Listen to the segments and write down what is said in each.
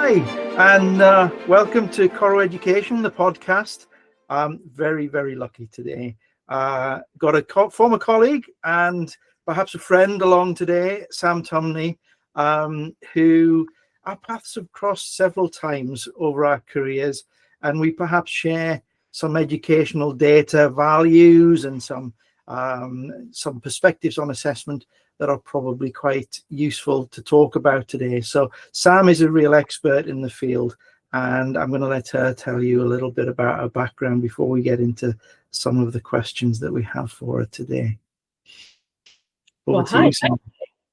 Hi, and welcome to Koru Education, the podcast. I'm very, very lucky today. Got a former colleague and perhaps a friend along today, Sam Tumney, who our paths have crossed several times over our careers, and we perhaps share some educational data, values, and some perspectives on assessment that are probably quite useful to talk about today. So Sam is a real expert in the field, and I'm going to let her tell you a little bit about her background before we get into some of the questions that we have for her today. Over to you, Sam.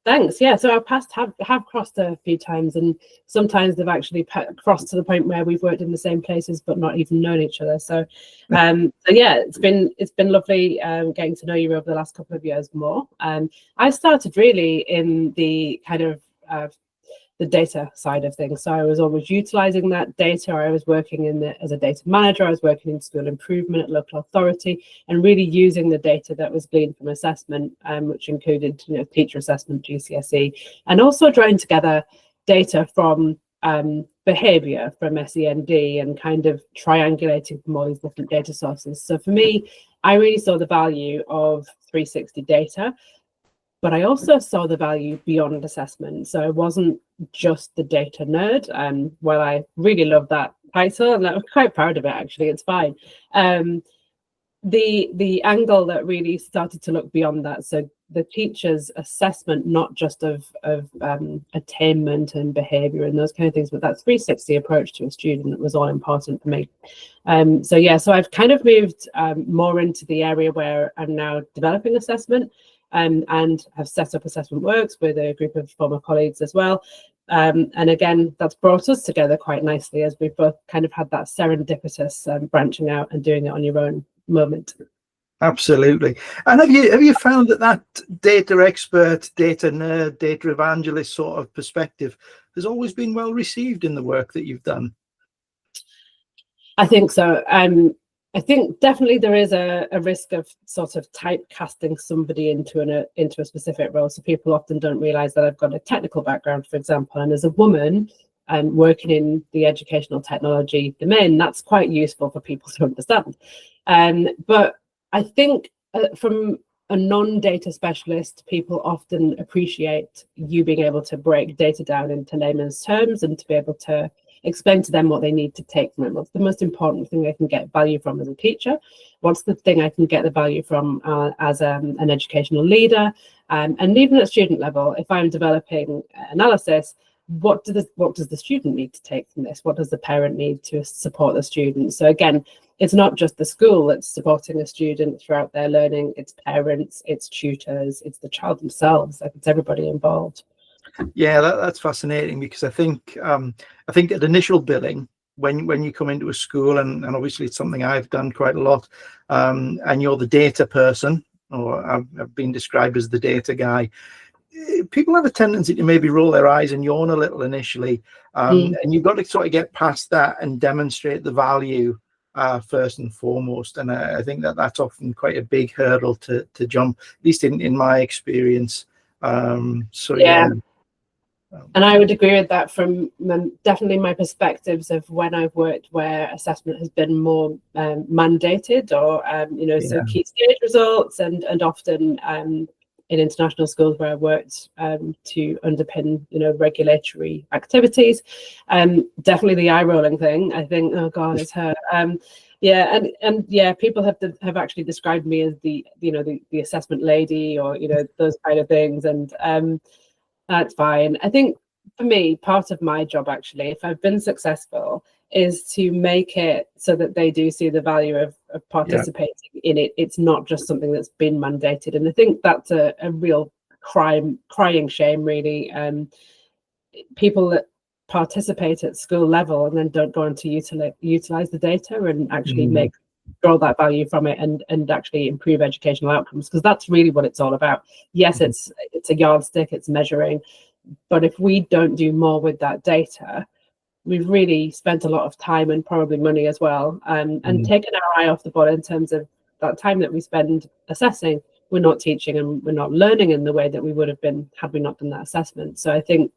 Thanks. Yeah, so our paths have crossed a few times, and sometimes they've actually crossed to the point where we've worked in the same places but not even known each other. So, yeah, it's been lovely getting to know you over the last couple of years more. I started really in the kind of the data side of things. So I was always utilizing that data. I was working as a data manager. I was working in school improvement at local authority, and really using the data that was gleaned from assessment, which included, teacher assessment, GCSE, and also drawing together data from behavior from SEND and kind of triangulating from all these different data sources. So for me, I really saw the value of 360 data. But I also saw the value beyond assessment. So I wasn't just the data nerd. Well, I really love that title, and I'm quite proud of it, actually. It's fine. The angle that really started to look beyond that, so the teacher's assessment, not just of attainment and behavior and those kind of things, but that 360 approach to a student was all important for me. So I've kind of moved more into the area where I'm now developing assessment. And have set up Assessment Works with a group of former colleagues as well. And again, that's brought us together quite nicely, as we've both kind of had that serendipitous branching out and doing it on your own moment. Absolutely. And have you found that data expert, data nerd, data evangelist sort of perspective has always been well received in the work that you've done? I think so. I think definitely there is a risk of sort of typecasting somebody into a specific role. So people often don't realize that I've got a technical background, for example, and as a woman working in the educational technology domain, that's quite useful for people to understand. But I think from a non-data specialist, people often appreciate you being able to break data down into layman's terms and to be able to explain to them what they need to take from it. What's the most important thing I can get value from as a teacher? What's the thing I can get the value from as an educational leader? And even at student level, if I'm developing analysis, what does the student need to take from this? What does the parent need to support the student? So again, it's not just the school that's supporting a student throughout their learning, it's parents, it's tutors, it's the child themselves, like it's everybody involved. Yeah, that's fascinating, because I think at initial billing, when you come into a school, and obviously it's something I've done quite a lot, and you're the data person, or I've been described as the data guy, people have a tendency to maybe roll their eyes and yawn a little initially, and you've got to sort of get past that and demonstrate the value first and foremost. And I think that's often quite a big hurdle to jump, at least in my experience. So yeah. And I would agree with that from definitely my perspectives of when I've worked where assessment has been more mandated, or so key stage results, and often in international schools where I worked to underpin regulatory activities. Definitely the eye rolling thing. I think, oh God, it's her. People have actually described me as the assessment lady, or those kind of things, and that's fine. I think for me, part of my job, actually, if I've been successful, is to make it so that they do see the value of participating in it. It's not just something that's been mandated. And I think that's a real crying shame, really. People that participate at school level and then don't go on to utilize the data and actually draw that value from it and actually improve educational outcomes, because that's really what it's all about. Yes, it's a yardstick, it's measuring, but if we don't do more with that data, we've really spent a lot of time and probably money as well, and taken our eye off the ball in terms of that time that we spend assessing. We're not teaching and we're not learning in the way that we would have been had we not done that assessment. So I think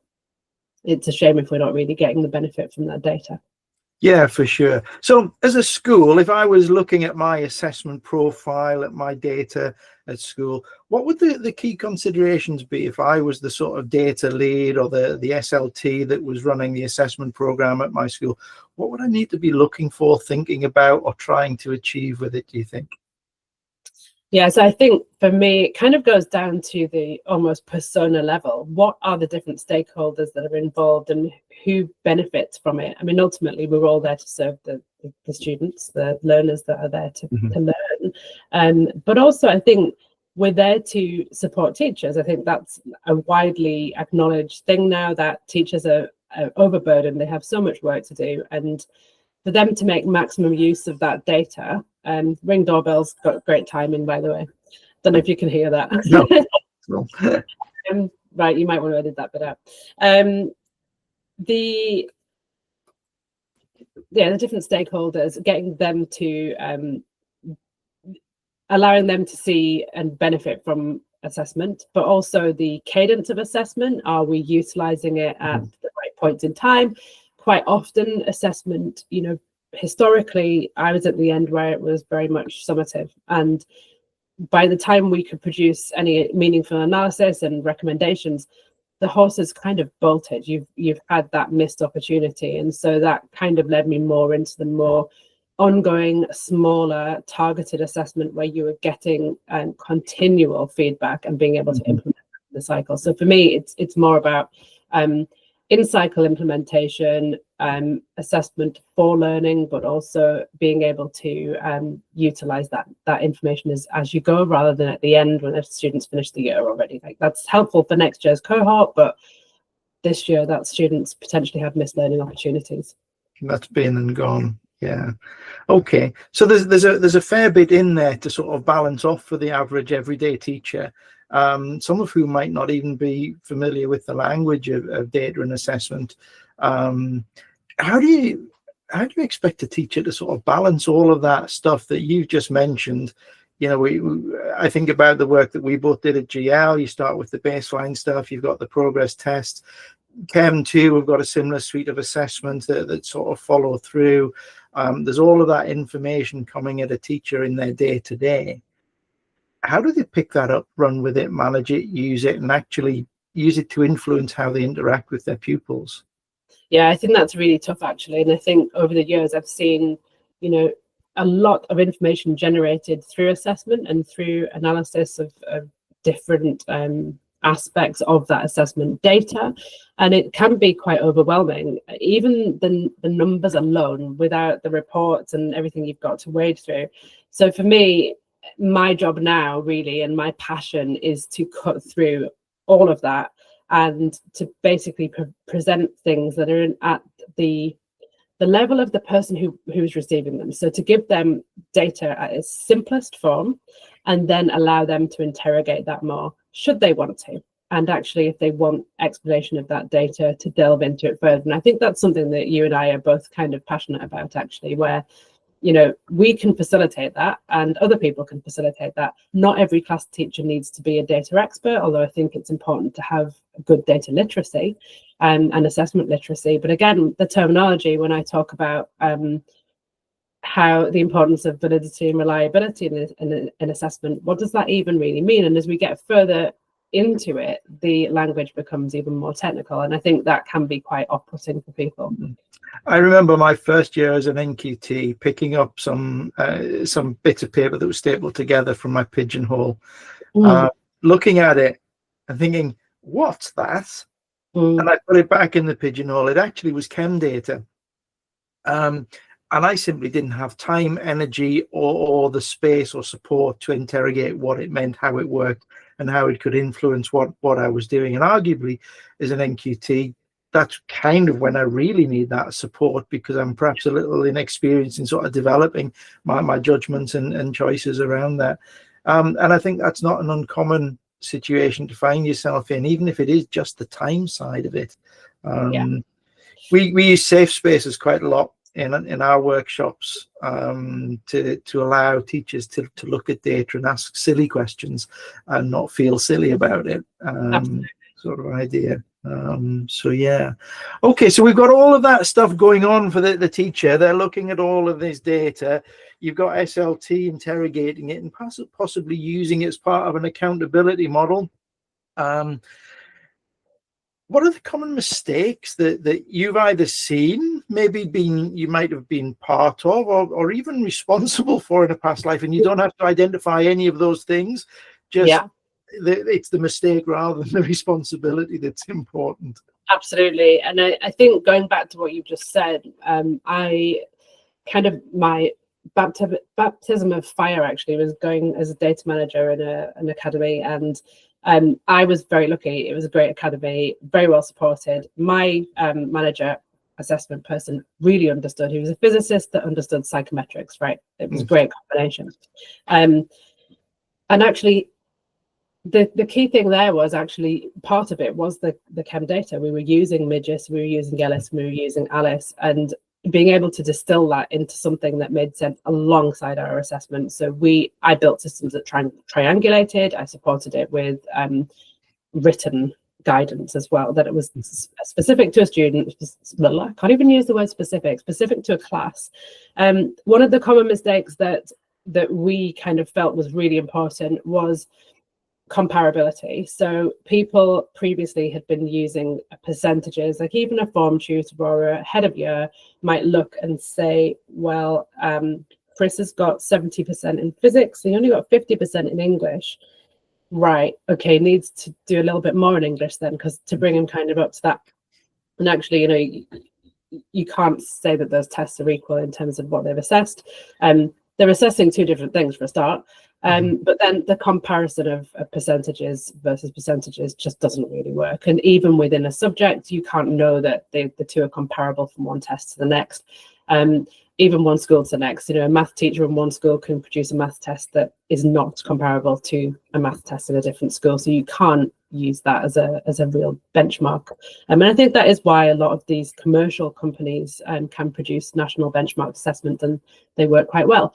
it's a shame if we're not really getting the benefit from that data. Yeah, for sure. So as a school, if I was looking at my assessment profile, at my data at school, what would the key considerations be if I was the sort of data lead or the SLT that was running the assessment program at my school? What would I need to be looking for, thinking about, or trying to achieve with it, do you think? Yeah, so I think for me, it kind of goes down to the almost persona level. What are the different stakeholders that are involved and who benefits from it? I mean, ultimately, we're all there to serve the students, the learners that are there to learn. But also, I think we're there to support teachers. I think that's a widely acknowledged thing now, that teachers are overburdened. They have so much work to do. And for them to make maximum use of that data, Ring doorbell's got great timing, by the way. Don't know if you can hear that. No. Right, you might want to edit that bit out. The different stakeholders, getting them to allowing them to see and benefit from assessment, but also the cadence of assessment. Are we utilizing it at the right points in time? Quite often assessment, historically, I was at the end where it was very much summative, and by the time we could produce any meaningful analysis and recommendations, the horse has kind of bolted. You've had that missed opportunity, and so that kind of led me more into the more ongoing, smaller, targeted assessment where you were getting continual feedback and being able to implement the cycle. So for me, it's more about in-cycle implementation, assessment for learning, but also being able to utilize that information as you go, rather than at the end when the students finish the year already. Like, that's helpful for next year's cohort, but this year that students potentially have missed learning opportunities. That's been and gone. Yeah. Okay. So there's a fair bit in there to sort of balance off for the average everyday teacher. Some of whom might not even be familiar with the language of data and assessment. How do you expect a teacher to sort of balance all of that stuff that you've just mentioned? I think about the work that we both did at GL. You start with the baseline stuff. You've got the progress test. Chem 2, we've got a similar suite of assessments that sort of follow through. There's all of that information coming at a teacher in their day-to-day. How do they pick that up, run with it, manage it, use it, and actually use it to influence how they interact with their pupils? Yeah, I think that's really tough, actually. And I think over the years, I've seen, a lot of information generated through assessment and through analysis of different aspects of that assessment data. And it can be quite overwhelming, even the numbers alone, without the reports and everything you've got to wade through. So for me, my job now, really, and my passion is to cut through all of that and to basically present things that are at the level of the person who's receiving them. So to give them data at its simplest form, and then allow them to interrogate that more, should they want to. And actually, if they want explanation of that data, to delve into it further. And I think that's something that you and I are both kind of passionate about, actually, where we can facilitate that and other people can facilitate that. Not every class teacher needs to be a data expert, although I think it's important to have good data literacy and assessment literacy. But again, the terminology, when I talk about how the importance of validity and reliability in assessment, what does that even really mean? And as we get further into it, the language becomes even more technical, and I think that can be quite off-putting for people. I remember my first year as an NQT picking up some bits of paper that was stapled together from my pigeonhole, looking at it and thinking, what's that? And I put it back in the pigeonhole. It actually was chem data. And I simply didn't have time, energy, or the space or support to interrogate what it meant, how it worked, and how it could influence what I was doing. And arguably, as an NQT, that's kind of when I really need that support, because I'm perhaps a little inexperienced in sort of developing my judgments and choices around that. And I think that's not an uncommon situation to find yourself in, even if it is just the time side of it. We use safe spaces quite a lot in our workshops to allow teachers to look at data and ask silly questions and not feel silly about it, sort of idea. So yeah, okay, so we've got all of that stuff going on for the teacher. They're looking at all of this data. You've got SLT interrogating it and possibly using it as part of an accountability model. What are the common mistakes that you've either seen, maybe you might have been part of, or even responsible for in a past life? And you don't have to identify any of those things, just it's the mistake rather than the responsibility that's important. Absolutely. And I think going back to what you just said, I kind of, my baptism of fire actually was going as a data manager in an academy, and I was very lucky. It was a great academy, very well supported. My manager, assessment person, really understood. He was a physicist that understood psychometrics, right? It was a great combination. And actually, the key thing there was actually part of it was the chem data. We were using MIGIS, we were using Ellis, we were using Alice, and being able to distill that into something that made sense alongside our assessment. So I built systems that triangulated. I supported it with written guidance as well, that it was specific to a student. I can't even use the word specific to a class. One of the common mistakes that we kind of felt was really important was comparability. So people previously had been using percentages, like even a form tutor or a head of year might look and say, well, Chris has got 70% in physics, he only got 50% in English. Right, okay, needs to do a little bit more in English then, because to bring him kind of up to that. And actually, you know, you can't say that those tests are equal in terms of what they've assessed. They're assessing two different things for a start. But then the comparison of percentages versus percentages just doesn't really work. And even within a subject, you can't know that the two are comparable from one test to the next. Even one school to the next. You know, a math teacher in one school can produce a math test that is not comparable to a math test in a different school. So you can't use that as a real benchmark. And I think that is why a lot of these commercial companies can produce national benchmark assessment, and they work quite well.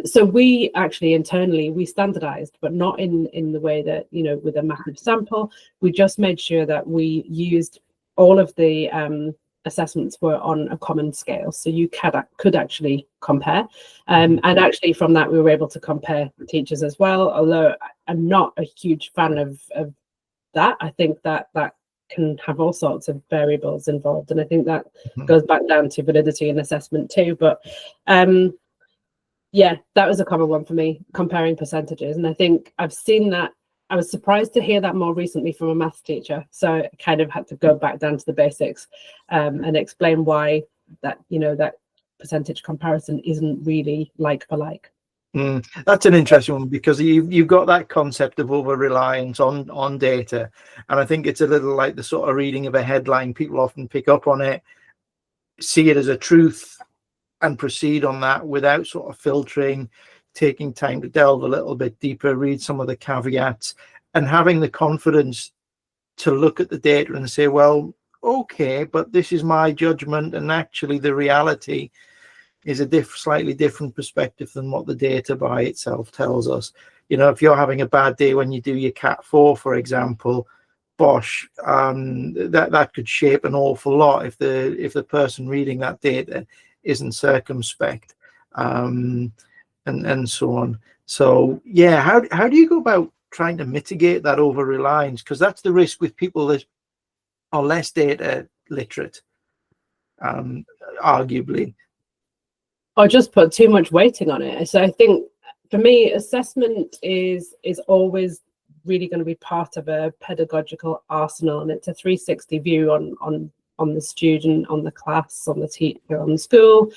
So we actually internally, we standardized, but not in the way that, you know, with a massive sample. We just made sure that we used all of the assessments were on a common scale, so you could actually compare, and actually from that we were able to compare teachers as well, although I'm not a huge fan of that. I think that can have all sorts of variables involved, and I think that goes back down to validity and assessment too. But yeah, that was a common one for me, comparing percentages, and I think I've seen that. I was surprised to hear that more recently from a maths teacher. So I kind of had to go back down to the basics and explain why that, you know, that percentage comparison isn't really like for like. That's an interesting one, because you've got that concept of over-reliance on data. And I think it's a little like the sort of reading of a headline. People often pick up on it, see it as a truth, and proceed on that without sort of filtering, taking time to delve a little bit deeper, read some of the caveats, and having the confidence to look at the data and say, well, okay, but this is my judgment, and actually the reality is a slightly different perspective than what the data by itself tells us. You know, if you're having a bad day when you do your Cat 4, for example, bosh, that could shape an awful lot if the person reading that data isn't circumspect. And so on. So yeah, how do you go about trying to mitigate that over reliance? Because that's the risk with people that are less data literate, arguably. Or just put too much weighting on it. So I think for me, assessment is always really going to be part of a pedagogical arsenal, and it's a 360 view on the student, on the class, on the teacher, on the school.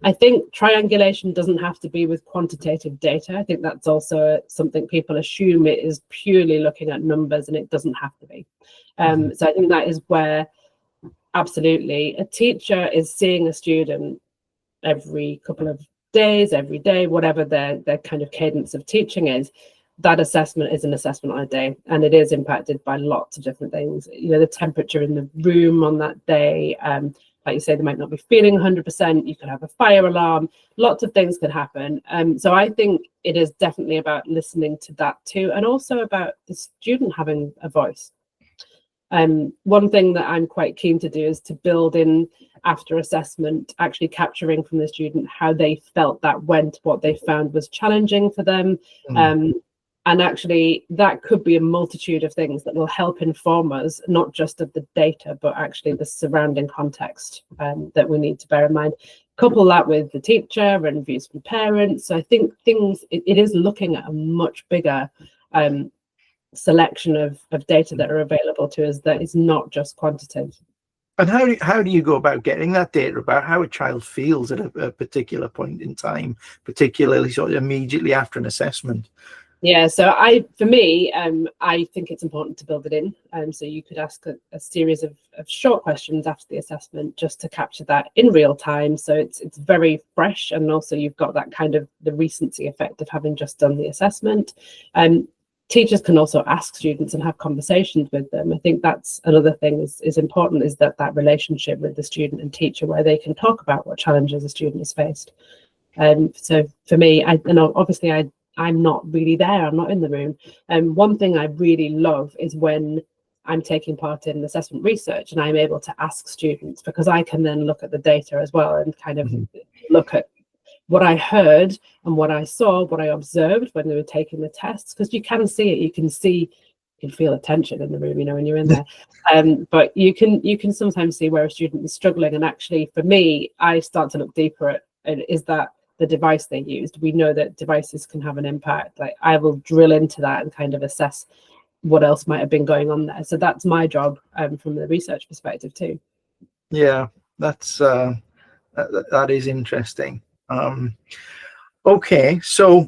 I think triangulation doesn't have to be with quantitative data. I think that's also something people assume it is purely looking at numbers, and it doesn't have to be. So I think that is where absolutely a teacher is seeing a student every couple of days, every day, whatever their kind of cadence of teaching is. That assessment is an assessment on a day, and it is impacted by lots of different things. You know, the temperature in the room on that day, like you say, they might not be feeling 100%. You could have a fire alarm. Lots of things could happen. So I think it is definitely about listening to that too, and also about the student having a voice. One thing that I'm quite keen to do is to build in after assessment, actually capturing from the student how they felt that went, what they found was challenging for them. And actually that could be a multitude of things that will help inform us, not just of the data, but actually the surrounding context that we need to bear in mind. Couple that with the teacher and views from parents. So I think it is looking at a much bigger selection of data that are available to us that is not just quantitative. And how do you go about getting that data about how a child feels at a particular point in time, particularly sort of immediately after an assessment? Yeah, so for me, I think it's important to build it in. So you could ask a series of short questions after the assessment just to capture that in real time. So it's very fresh, and also you've got that kind of the recency effect of having just done the assessment. Teachers can also ask students and have conversations with them. I think that's another thing is important, is that relationship with the student and teacher where they can talk about what challenges a student has faced. So for me, obviously I'm not really there, I'm not in the room. One thing I really love is when I'm taking part in assessment research and I'm able to ask students, because I can then look at the data as well and kind of look at what I heard and what I saw, what I observed when they were taking the tests, because you can see it, you can feel a tension in the room, when you're in there. But you can sometimes see where a student is struggling. And actually, for me, I start to look deeper at is that the device they used. We know that devices can have an impact. Like, I will drill into that and kind of assess what else might have been going on there. So that's my job from the research perspective too. Yeah, that's that is interesting. Okay, so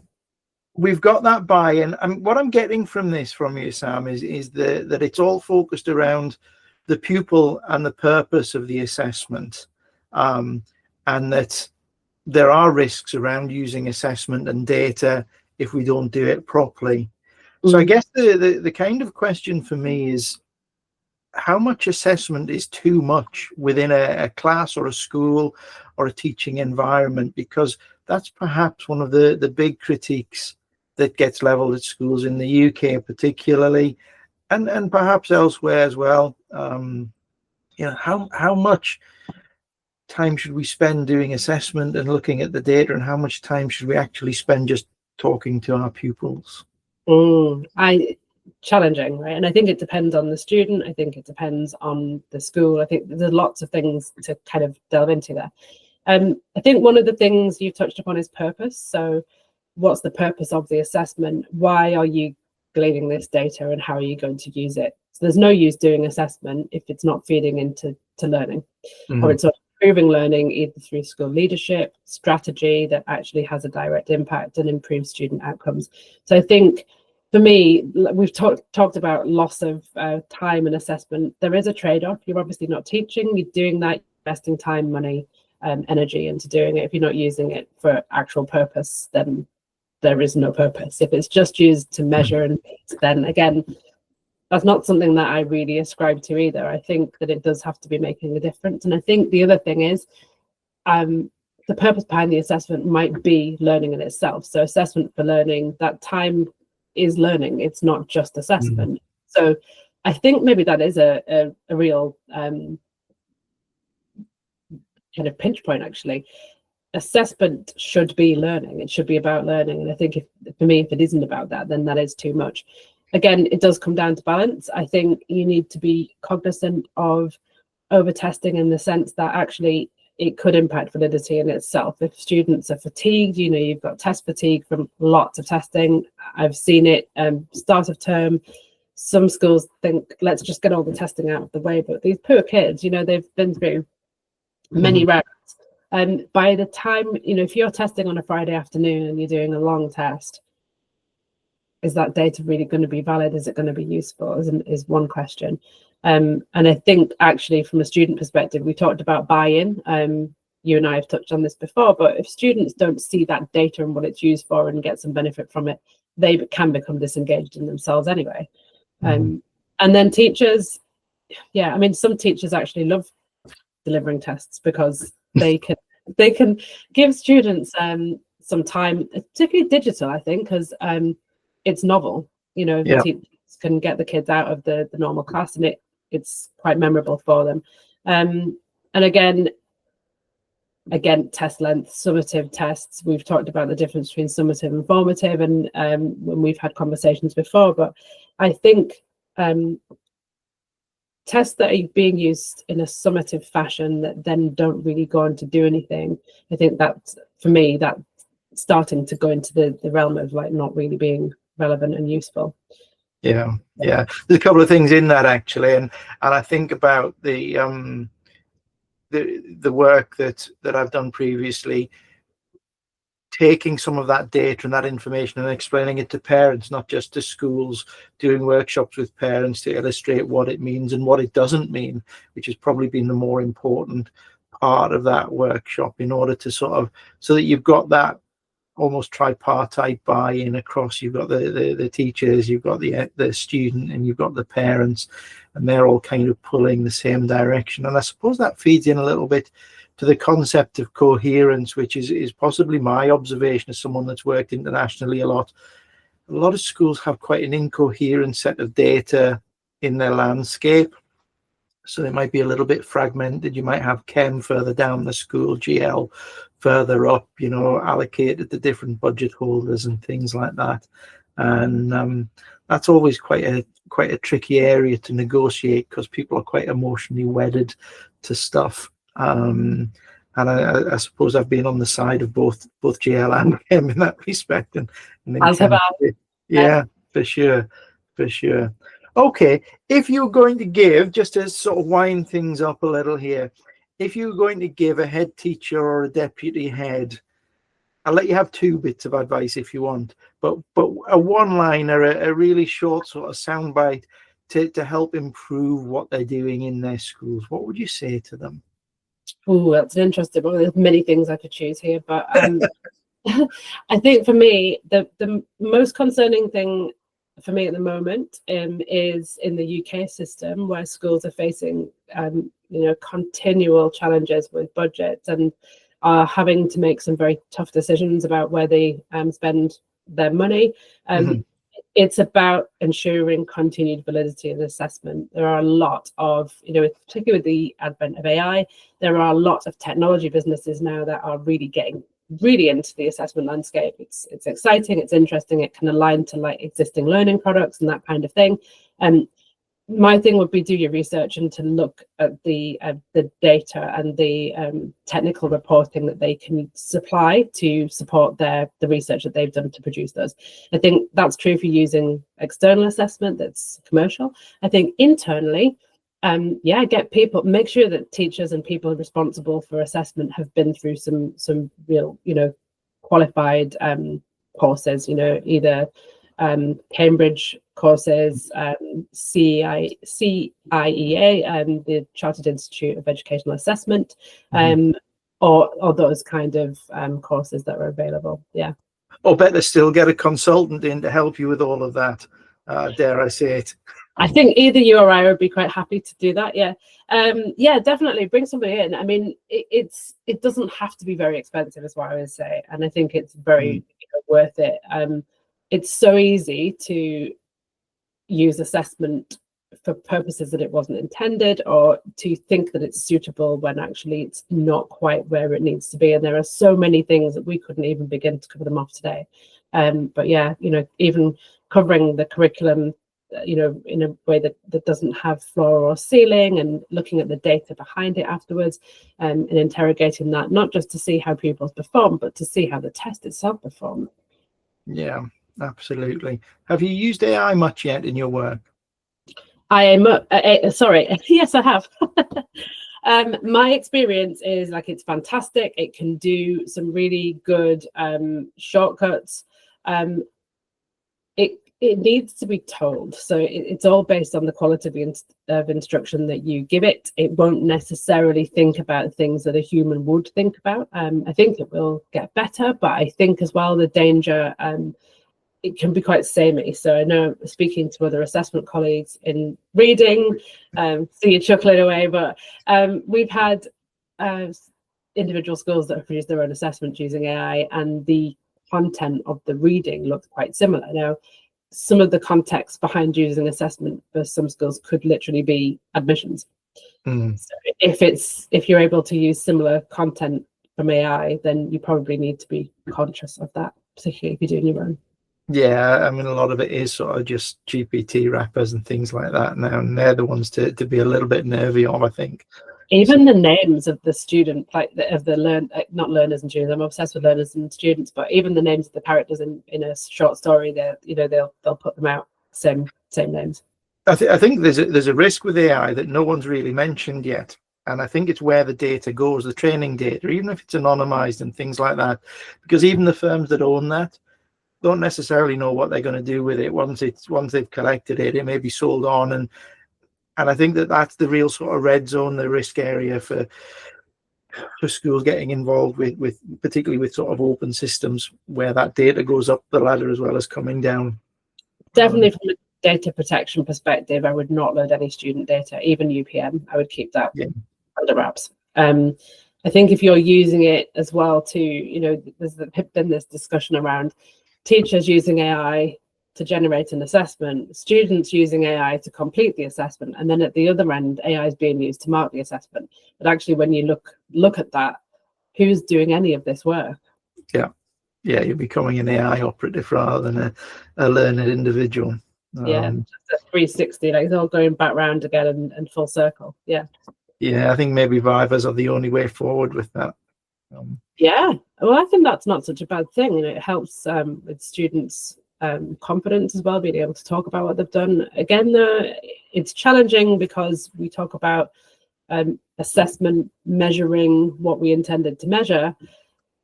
we've got that buy-in, and what I'm getting from you, Sam, is that it's all focused around the pupil and the purpose of the assessment, and that there are risks around using assessment and data if we don't do it properly. So I guess the kind of question for me is, how much assessment is too much within a class or a school or a teaching environment? Because that's perhaps one of the big critiques that gets leveled at schools in the UK particularly, and perhaps elsewhere as well. How much time should we spend doing assessment and looking at the data, and how much time should we actually spend just talking to our pupils? Challenging, right? And I think it depends on the student. I think it depends on the school. I think there's lots of things to kind of delve into there. I think one of the things you touched upon is purpose. So what's the purpose of the assessment? Why are you gleaning this data, and how are you going to use it? So there's no use doing assessment if it's not feeding into learning, or it's not improving learning either through school leadership, strategy that actually has a direct impact and improves student outcomes. So I think for me, we've talked about loss of time and assessment. There is a trade-off. You're obviously not teaching, you're doing that, investing time, money, energy into doing it. If you're not using it for actual purpose, then there is no purpose. If it's just used to measure and then again, that's not something that I really ascribe to either. I think that it does have to be making a difference. And I think the other thing is the purpose behind the assessment might be learning in itself. So assessment for learning, that time is learning, it's not just assessment. So I think maybe that is a real kind of pinch point, actually. Assessment should be learning, it should be about learning. And I think for me, if it isn't about that, then that is too much. Again, it does come down to balance. I think you need to be cognizant of over testing in the sense that actually it could impact validity in itself. If students are fatigued, you've got test fatigue from lots of testing. I've seen it start of term. Some schools think, let's just get all the testing out of the way. But these poor kids, they've been through many rounds. And by the time, if you're testing on a Friday afternoon and you're doing a long test, is that data really going to be valid? Is it going to be useful? Is one question. And I think actually from a student perspective, we talked about buy-in. You and I have touched on this before, but if students don't see that data and what it's used for and get some benefit from it, they can become disengaged in themselves anyway. And then teachers, some teachers actually love delivering tests because they can give students some time, particularly digital, I think, because it's novel. Teachers can get the kids out of the normal class, and it's quite memorable for them. And again, test length, summative tests. We've talked about the difference between summative and formative, and when we've had conversations before, but I think tests that are being used in a summative fashion that then don't really go on to do anything, I think that, for me, that's starting to go into the realm of like not really being relevant and useful. Yeah, there's a couple of things in that actually, and I think about the work that I've done previously, taking some of that data and that information and explaining it to parents, not just to schools, doing workshops with parents to illustrate what it means and what it doesn't mean, which has probably been the more important part of that workshop, in order to sort of, so that you've got that almost tripartite buy-in across. You've got the teachers, you've got the student, and you've got the parents, and they're all kind of pulling the same direction. And I suppose that feeds in a little bit to the concept of coherence, which is possibly my observation as someone that's worked internationally a lot. A lot of schools have quite an incoherent set of data in their landscape. So they might be a little bit fragmented. You might have Chem further down the school, GL further up, you know, allocated to different budget holders and things like that. And that's always quite a tricky area to negotiate, because people are quite emotionally wedded to stuff. And I suppose I've been on the side of both GL and Chem in that respect. And As have I. Yeah, for sure. Okay, if you're going to give, just to sort of wind things up a little here, if you're going to give a head teacher or a deputy head, I'll let you have 2 bits of advice if you want, but a one-liner, a really short sort of soundbite to help improve what they're doing in their schools, what would you say to them? Oh, that's an interesting one. There's many things I could choose here, but I think for me, the most concerning thing for me at the moment is in the UK system, where schools are facing continual challenges with budgets and are having to make some very tough decisions about where they spend their money. It's about ensuring continued validity of assessment. There are a lot of, particularly with the advent of AI, there are a lot of technology businesses now that are really getting really into the assessment landscape. It's exciting, it's interesting, it can align to like existing learning products and that kind of thing. And my thing would be do your research and to look at the data and the technical reporting that they can supply to support the research that they've done to produce those. I think that's true for using external assessment that's commercial. I think internally, get people, make sure that teachers and people responsible for assessment have been through some real, qualified courses, either Cambridge courses, CIEA, the Chartered Institute of Educational Assessment, or those kind of courses that are available. Yeah. Or better still, get a consultant in to help you with all of that. Dare I say it? I think either you or I would be quite happy to do that. Yeah. Definitely bring somebody in. I mean, it doesn't have to be very expensive, is what I would say, and I think it's very worth it. It's so easy to use assessment for purposes that it wasn't intended, or to think that it's suitable when actually it's not quite where it needs to be. And there are so many things that we couldn't even begin to cover them off today. But yeah, even covering the curriculum, in a way that doesn't have floor or ceiling, and looking at the data behind it afterwards, and interrogating that, not just to see how pupils perform, but to see how the test itself performs. Yeah, absolutely. Have you used AI much yet in your work? Sorry. Yes, I have. My experience is like, it's fantastic. It can do some really good shortcuts. It needs to be told. So it's all based on the quality of instruction that you give it. It won't necessarily think about things that a human would think about. I think it will get better, but I think as well the danger, it can be quite samey. So I know, speaking to other assessment colleagues in reading, see you chuckling away, but we've had individual schools that have produced their own assessments using AI, and the content of the reading looks quite similar. Now, some of the context behind using assessment for some schools could literally be admissions. So if you're able to use similar content from AI, then you probably need to be conscious of that, particularly if you're doing your own. Yeah, I mean, a lot of it is sort of just GPT wrappers and things like that now, and they're the ones to be a little bit nervy of, I think. Even the names of the student, like of the not learners and students. I'm obsessed with learners and students, but even the names of the characters in a short story, they'll put them out same names. I think there's a risk with AI that no one's really mentioned yet, and I think it's where the data goes, the training data, even if it's anonymized and things like that, because even the firms that own that don't necessarily know what they're going to do with it once they've collected it. It may be sold on, and I think that's the real sort of red zone, the risk area for schools getting involved with particularly with sort of open systems where that data goes up the ladder as well as coming down. Definitely from a data protection perspective, I would not load any student data, even UPM. I would keep that under wraps. I think if you're using it as well to, there's been this discussion around teachers using AI to generate an assessment, students using AI to complete the assessment, and then at the other end, AI is being used to mark the assessment. But actually, when you look at that, who's doing any of this work? Yeah, you're becoming an AI operative rather than a learned individual. Just a 360, like it's all going back round again and full circle. Yeah, I think maybe Vivas are the only way forward with that. Well, I think that's not such a bad thing, and it helps with students' confidence as well, being able to talk about what they've done. Again, it's challenging because we talk about assessment measuring what we intended to measure.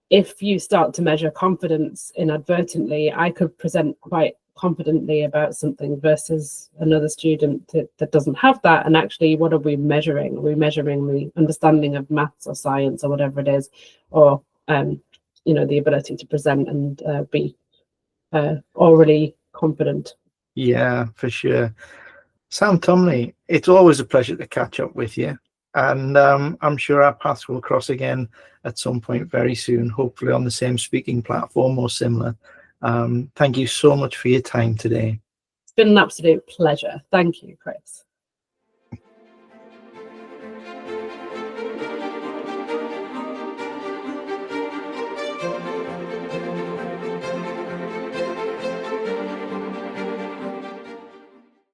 If you start to measure confidence inadvertently, I could present quite confidently about something versus another student that doesn't have that. And actually, what are we measuring? Are we measuring the understanding of maths or science or whatever it is, or the ability to present and be orally confident? Yeah, for sure. Sam Tumney, it's always a pleasure to catch up with you, and I'm sure our paths will cross again at some point very soon, hopefully on the same speaking platform or similar. Thank you so much for your time today. It's been an absolute pleasure. Thank you, Chris.